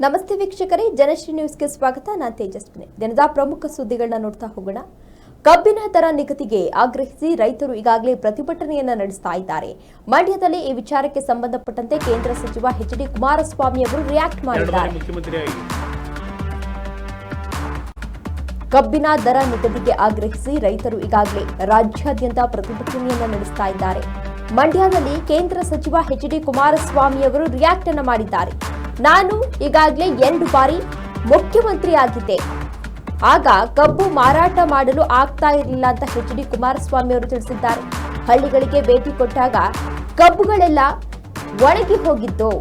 ನಮಸ್ತೆ ವೀಕ್ಷಕರೇ, ಜನಶ್ರೀ ನ್ಯೂಸ್ಗೆ ಸ್ವಾಗತ. ನಾನು ತೇಜಸ್ವಿನಿ. ದಿನದ ಪ್ರಮುಖ ಸುದ್ದಿಗಳನ್ನ ನೋಡ್ತಾ ಹೋಗೋಣ. ಕಬ್ಬಿನ ದರ ನಿಗದಿಗೆ ಆಗ್ರಹಿಸಿ ರೈತರು ಈಗಾಗಲೇ ಪ್ರತಿಭಟನೆಯನ್ನ ನಡೆಸ್ತಾ ಇದ್ದಾರೆ. ಮಂಡ್ಯದಲ್ಲಿ ಈ ವಿಚಾರಕ್ಕೆ ಸಂಬಂಧಪಟ್ಟಂತೆ ಕೇಂದ್ರ ಸಚಿವ ಎಚ್.ಡಿ. ಕುಮಾರಸ್ವಾಮಿ ಅವರು ರಿಯಾಕ್ಟ್ ಮಾಡಿದ್ದಾರೆ. ಕಬ್ಬಿನ ದರ ನಿಗದಿಗೆ ಆಗ್ರಹಿಸಿ ರೈತರು ಈಗಾಗಲೇ ರಾಜ್ಯಾದ್ಯಂತ ಪ್ರತಿಭಟನೆಯನ್ನ ನಡೆಸ್ತಾ ಇದ್ದಾರೆ. ಮಂಡ್ಯದಲ್ಲಿ ಕೇಂದ್ರ ಸಚಿವ ಎಚ್.ಡಿ. ಕುಮಾರಸ್ವಾಮಿ ಅವರು ರಿಯಾಕ್ಟ್ ಅನ್ನು ಮಾಡಿದ್ದಾರೆ. ನಾನು ಈಗಾಗಲೇ 2 ಬಾರಿ ಮುಖ್ಯಮಂತ್ರಿ ಆಗಿದ್ದೆ, ಆಗ ಕಬ್ಬು ಮಾರಾಟ ಮಾಡಲು ಆಗ್ತಾ ಇರಲಿಲ್ಲ ಅಂತ ಎಚ್.ಡಿ. ಕುಮಾರಸ್ವಾಮಿ ಅವರು ತಿಳಿಸಿದ್ದಾರೆ. ಹಳ್ಳಿಗಳಿಗೆ ಭೇಟಿ ಕೊಟ್ಟಾಗ ಕಬ್ಬುಗಳೆಲ್ಲ ಒಣಗಿ ಹೋಗಿದ್ದು,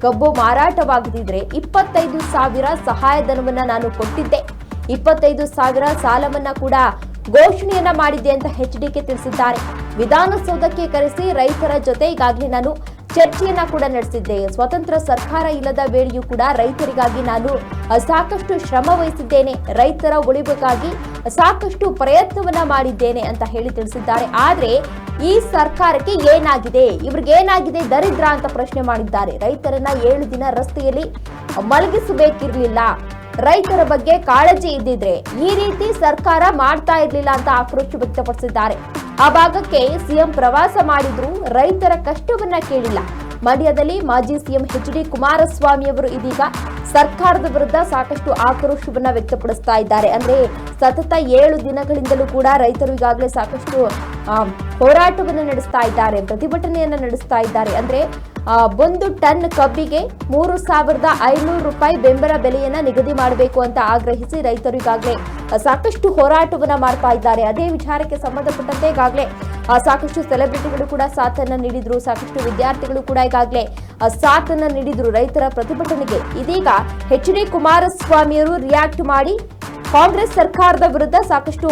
ಕಬ್ಬು ಮಾರಾಟವಾಗದಿದ್ರೆ 25,000 ಸಹಾಯಧನವನ್ನ ನಾನು ಕೊಟ್ಟಿದ್ದೆ, 25,000 ಸಾಲವನ್ನ ಕೂಡ ಘೋಷಣೆಯನ್ನ ಮಾಡಿದ್ದೆ ಅಂತ ಎಚ್.ಡಿಕೆ ತಿಳಿಸಿದ್ದಾರೆ. ವಿಧಾನಸೌಧಕ್ಕೆ ಕರೆಸಿ ರೈತರ ಜೊತೆ ಈಗಾಗಲೇ ನಾನು ಚರ್ಚೆಯನ್ನ ಕೂಡ ನಡೆಸಿದ್ದೆ. ಸ್ವತಂತ್ರ ಸರ್ಕಾರ ಇಲ್ಲದ ವೇಳೆಯೂ ಕೂಡ ರೈತರಿಗಾಗಿ ನಾನು ಸಾಕಷ್ಟು ಶ್ರಮ ವಹಿಸಿದ್ದೇನೆ, ರೈತರ ಉಳಿವಿಗಾಗಿ ಸಾಕಷ್ಟು ಪ್ರಯತ್ನವನ್ನ ಮಾಡಿದ್ದೇನೆ ಅಂತ ಹೇಳಿ ತಿಳಿಸಿದ್ದಾರೆ. ಆದ್ರೆ ಈ ಸರ್ಕಾರಕ್ಕೆ ಏನಾಗಿದೆ, ಇವ್ರಿಗೆ ಏನಾಗಿದೆ ದರಿದ್ರ ಅಂತ ಪ್ರಶ್ನೆ ಮಾಡಿದ್ದಾರೆ. ರೈತರನ್ನ 7 ದಿನ ರಸ್ತೆಯಲ್ಲಿ ಮಲಗಿಸಬೇಕಿರ್ಲಿಲ್ಲ, ರೈತರ ಬಗ್ಗೆ ಕಾಳಜಿ ಇದ್ದಿದ್ರೆ ಈ ರೀತಿ ಸರ್ಕಾರ ಮಾಡ್ತಾ ಇರ್ಲಿಲ್ಲ ಅಂತ ಆಕ್ರೋಶ ವ್ಯಕ್ತಪಡಿಸಿದ್ದಾರೆ. ಆ ಭಾಗಕ್ಕೆ ಸಿಎಂ ಪ್ರವಾಸ ಮಾಡಿದ್ರು, ರೈತರ ಕಷ್ಟವನ್ನ ಕೇಳಿಲ್ಲ. ಮಂಡ್ಯದಲ್ಲಿ ಮಾಜಿ ಸಿಎಂ ಎಚ್.ಡಿ. ಕುಮಾರಸ್ವಾಮಿ ಅವರು ಇದೀಗ ಸರ್ಕಾರದ ವಿರುದ್ಧ ಸಾಕಷ್ಟು ಆಕ್ರೋಶವನ್ನ ವ್ಯಕ್ತಪಡಿಸ್ತಾ ಇದ್ದಾರೆ. ಅಂದ್ರೆ ಸತತ 7 ದಿನಗಳಿಂದಲೂ ಕೂಡ ರೈತರು ಈಗಾಗಲೇ ಸಾಕಷ್ಟು ಹೋರಾಟವನ್ನು ನಡೆಸ್ತಾ ಇದ್ದಾರೆ, ಪ್ರತಿಭಟನೆಯನ್ನ ನಡೆಸ್ತಾ ಇದ್ದಾರೆ. ಅಂದ್ರೆ 1 ಟನ್ ಕಬ್ಬಿಗೆ 3,500 ರೂಪಾಯಿ ಬೆಂಬಲ ಬೆಲೆಯನ್ನ ನಿಗದಿ ಮಾಡಬೇಕು ಅಂತ ಆಗ್ರಹಿಸಿ ರೈತರು ಈಗಾಗಲೇ ಸಾಕಷ್ಟು ಹೋರಾಟವನ್ನ ಮಾಡ್ತಾ ಇದ್ದಾರೆ. ಅದೇ ವಿಚಾರಕ್ಕೆ ಸಂಬಂಧಪಟ್ಟಂತೆ ಈಗಾಗಲೇ ಸಾಕಷ್ಟು ಸೆಲೆಬ್ರಿಟಿಗಳು ಕೂಡ ಸಾಥನ್ನ ನೀಡಿದ್ರು, ಸಾಕಷ್ಟು ವಿದ್ಯಾರ್ಥಿಗಳು ಕೂಡ ಈಗಾಗಲೇ ಸಾಥನ್ನ ನೀಡಿದ್ರು ರೈತರ ಪ್ರತಿಭಟನೆಗೆ. ಇದೀಗ ಎಚ್.ಡಿ. ಕುಮಾರಸ್ವಾಮಿಯವರು ರಿಯಾಕ್ಟ್ ಮಾಡಿ ಕಾಂಗ್ರೆಸ್ ಸರ್ಕಾರದ ವಿರುದ್ಧ ಸಾಕಷ್ಟು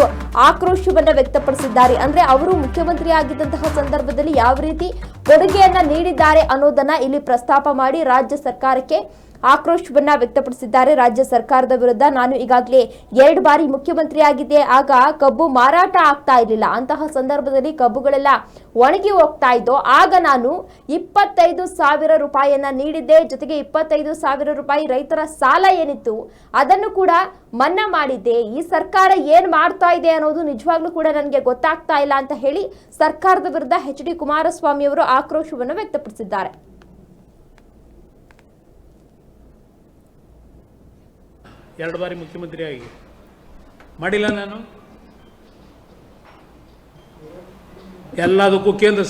ಆಕ್ರೋಶವನ್ನ ವ್ಯಕ್ತಪಡಿಸಿದ್ದಾರೆ. ಅಂದ್ರೆ ಅವರು ಮುಖ್ಯಮಂತ್ರಿ ಆಗಿದ್ದಂತಹ ಸಂದರ್ಭದಲ್ಲಿ ಯಾವ ರೀತಿ ಕೊಡುಗೆಯನ್ನ ನೀಡಿದ್ದಾರೆ ಅನ್ನೋದನ್ನ ಇಲ್ಲಿ ಪ್ರಸ್ತಾಪ ಮಾಡಿ ರಾಜ್ಯ ಸರ್ಕಾರಕ್ಕೆ ಆಕ್ರೋಶವನ್ನ ವ್ಯಕ್ತಪಡಿಸಿದ್ದಾರೆ. ರಾಜ್ಯ ಸರ್ಕಾರದ ವಿರುದ್ಧ ನಾನು ಈಗಾಗಲೇ 2 ಬಾರಿ ಮುಖ್ಯಮಂತ್ರಿ ಆಗಿದ್ದೆ, ಆಗ ಕಬ್ಬು ಮಾರಾಟ ಆಗ್ತಾ ಇರಲಿಲ್ಲ, ಅಂತಹ ಸಂದರ್ಭದಲ್ಲಿ ಕಬ್ಬುಗಳೆಲ್ಲ ಒಣಗಿ ಹೋಗ್ತಾ ಇದ್ದೋ, ಆಗ ನಾನು 25,000 ರೂಪಾಯಿಯನ್ನ ನೀಡಿದ್ದೆ, ಜೊತೆಗೆ 25,000 ರೂಪಾಯಿ ರೈತರ ಸಾಲ ಏನಿತ್ತು ಅದನ್ನು ಕೂಡ ಮನ್ನಾ ಮಾಡಿದ್ದೆ. ಈ ಸರ್ಕಾರ ಏನ್ ಮಾಡ್ತಾ ಇದೆ ಅನ್ನೋದು ನಿಜವಾಗ್ಲೂ ಕೂಡ ನನಗೆ ಗೊತ್ತಾಗ್ತಾ ಇಲ್ಲ ಅಂತ ಹೇಳಿ ಸರ್ಕಾರದ ವಿರುದ್ಧ ಎಚ್.ಡಿ. ಕುಮಾರಸ್ವಾಮಿ ಅವರು ಆಕ್ರೋಶವನ್ನು ವ್ಯಕ್ತಪಡಿಸಿದ್ದಾರೆ. 2 ಬಾರಿ ಮುಖ್ಯಮಂತ್ರಿ ಆಗಿ ಮಾಡಿಲ್ಲ ನಾನು. ಎಲ್ಲದಕ್ಕೂ ಕೇಂದ್ರ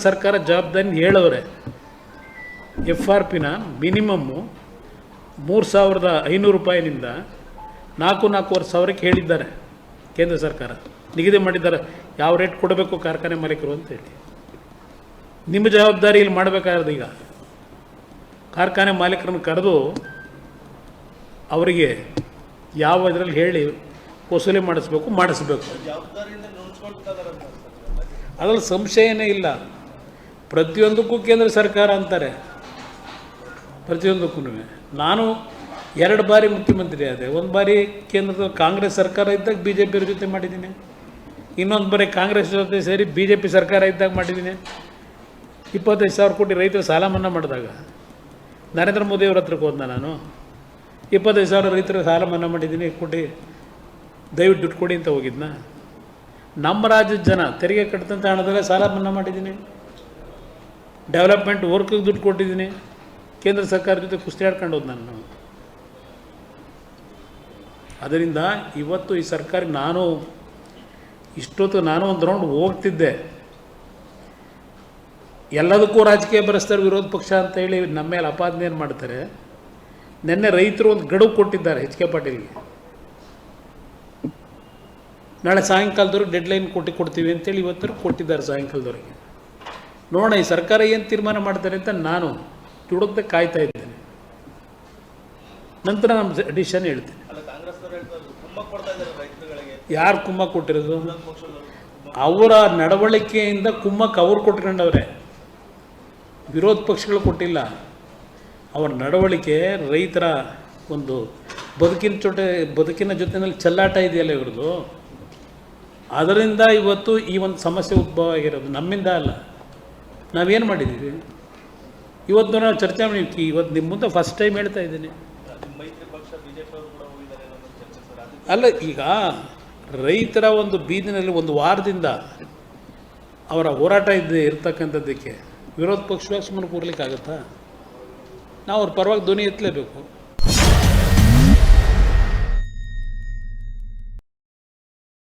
ಸರ್ಕಾರ ಜವಾಬ್ದಾರಿ ಹೇಳೋರೆ. FRPನ ಮಿನಿಮಮ್ಮು 3,500 ರೂಪಾಯಿನಿಂದ 4,500 ಹೇಳಿದ್ದಾರೆ. ಕೇಂದ್ರ ಸರ್ಕಾರ ನಿಗದಿ ಮಾಡಿದ್ದಾರೆ ಯಾವ ರೇಟ್ ಕೊಡಬೇಕು ಕಾರ್ಖಾನೆ ಮಾಲೀಕರು ಅಂತೇಳಿ. ನಿಮ್ಮ ಜವಾಬ್ದಾರಿ ಇಲ್ಲಿ ಮಾಡಬೇಕಾದ್ರೆ ಈಗ ಕಾರ್ಖಾನೆ ಮಾಲೀಕರನ್ನು ಕರೆದು ಅವರಿಗೆ ಯಾವ ಇದರಲ್ಲಿ ಹೇಳಿ ವಸೂಲಿ ಮಾಡಿಸ್ಬೇಕು. ಅದರಲ್ಲಿ ಸಂಶಯನೇ ಇಲ್ಲ. ಪ್ರತಿಯೊಂದಕ್ಕೂ ಕೇಂದ್ರ ಸರ್ಕಾರ ಅಂತಾರೆ, ಪ್ರತಿಯೊಂದಕ್ಕೂ. ನಾನು 2 ಬಾರಿ ಮುಖ್ಯಮಂತ್ರಿ ಆದೆ. 1 ಬಾರಿ ಕೇಂದ್ರದ ಕಾಂಗ್ರೆಸ್ ಸರ್ಕಾರ ಇದ್ದಾಗ BJP ಜೊತೆ ಮಾಡಿದ್ದೀನಿ, ಇನ್ನೊಂದು ಬಾರಿ ಕಾಂಗ್ರೆಸ್ ಜೊತೆ ಸೇರಿ BJP ಸರ್ಕಾರ ಇದ್ದಾಗ ಮಾಡಿದ್ದೀನಿ. 25,000 ಕೋಟಿ ರೈತರ ಸಾಲ ಮನ್ನಾ ಮಾಡಿದಾಗ ನರೇಂದ್ರ ಮೋದಿ ಅವ್ರ ಹತ್ರಕ್ಕೆ ಹೋದ್ನ ನಾನು. 25,000 ರೈತರ ಸಾಲ ಮನ್ನಾ ಮಾಡಿದ್ದೀನಿ, ಕೊಟ್ಟು ದಯವಿಟ್ಟು ದುಡ್ಡು ಕೊಡಿ ಅಂತ ಹೋಗಿದ್ನ. ನಮ್ಮ ರಾಜ್ಯದ ಜನ ತೆರಿಗೆ ಕಟ್ಟಿದಂಥ ಹಣದಲ್ಲೇ ಸಾಲ ಮನ್ನಾ ಮಾಡಿದ್ದೀನಿ, ಡೆವಲಪ್ಮೆಂಟ್ ವರ್ಕ್ಗೆ ದುಡ್ಡು ಕೊಟ್ಟಿದ್ದೀನಿ. ಕೇಂದ್ರ ಸರ್ಕಾರ ಜೊತೆ ಕುಸ್ತಿ ಆಡ್ಕೊಂಡು ಹೋದ್ ನಾನು. ಅದರಿಂದ ಇವತ್ತು ಈ ಸರ್ಕಾರ ಇಷ್ಟೊತ್ತು ನಾನು ಒಂದು ರೌಂಡ್ ಹೋಗ್ತಿದ್ದೆ. ಎಲ್ಲದಕ್ಕೂ ರಾಜಕೀಯ ಬರೆಸ್ತಾರೆ, ವಿರೋಧ ಪಕ್ಷ ಅಂತ ಹೇಳಿ ನಮ್ಮ ಮೇಲೆ ಅಪಾದನೆಯನ್ನು ಮಾಡ್ತಾರೆ. ನಿನ್ನೆ ರೈತರು ಒಂದು ಗಡುವು ಕೊಟ್ಟಿದ್ದಾರೆ H.K. ಪಾಟೀಲ್ಗೆ. ನಾಳೆ ಸಾಯಂಕಾಲದವ್ರಿಗೆ ಡೆಡ್ಲೈನ್ ಕೊಡ್ತೀವಿ ಅಂತೇಳಿ ಇವತ್ತು ಕೊಟ್ಟಿದ್ದಾರೆ ಸಾಯಂಕಾಲದವರೆಗೆ. ನೋಡೋಣ ಈ ಸರ್ಕಾರ ಏನು ತೀರ್ಮಾನ ಮಾಡ್ತಾರೆ ಅಂತ ನಾನು ತುಡುಕ್ದೆ ಕಾಯ್ತಾ ಇದ್ದೇನೆ. ನಂತರ ನಮ್ಮ ಡಿಸಿಷನ್ ಹೇಳ್ತೀನಿ. ಯಾರು ಕುಮ್ಮಕ್ ಕೊಟ್ಟಿರೋದು? ಅವರ ನಡವಳಿಕೆಯಿಂದ ಕುಮ್ಮಕ್ಕೆ ಅವ್ರು ಕೊಟ್ಕೊಂಡವ್ರೆ, ವಿರೋಧ ಪಕ್ಷಗಳು ಕೊಟ್ಟಿಲ್ಲ. ಅವರ ನಡವಳಿಕೆ ರೈತರ ಒಂದು ಬದುಕಿನ ಜೊತೆಯಲ್ಲಿ ಚೆಲ್ಲಾಟ ಇದೆಯಲ್ಲ ಇವ್ರದ್ದು, ಅದರಿಂದ ಇವತ್ತು ಈ ಒಂದು ಸಮಸ್ಯೆ ಉದ್ಭವ ಆಗಿರೋದು. ನಮ್ಮಿಂದ ಅಲ್ಲ. ನಾವೇನು ಮಾಡಿದ್ದೀವಿ? ಇವತ್ತು ನಾವು ಚರ್ಚೆ ಮಾಡಿ ಇವತ್ತು ನಿಮ್ಮ ಮುಂದೆ ಫಸ್ಟ್ ಟೈಮ್ ಹೇಳ್ತಾ ಇದ್ದೀನಿ. ಅಲ್ಲ, ಈಗ ರೈತರ ಒಂದು ಬೀದಿನಲ್ಲಿ ಒಂದು ವಾರದಿಂದ ಅವರ ಹೋರಾಟ ಇರ್ತಕ್ಕಂಥದ್ದಕ್ಕೆ ವಿರೋಧ ಪಕ್ಷವಾಗಿ ಸುಮ್ಮನೆ ಕೂರ್ಲಿಕ್ಕಾಗತ್ತಾ? ನಾವು ಅವ್ರ ಪರವಾಗಿ ಧ್ವನಿ ಎತ್ತಲೇಬೇಕು.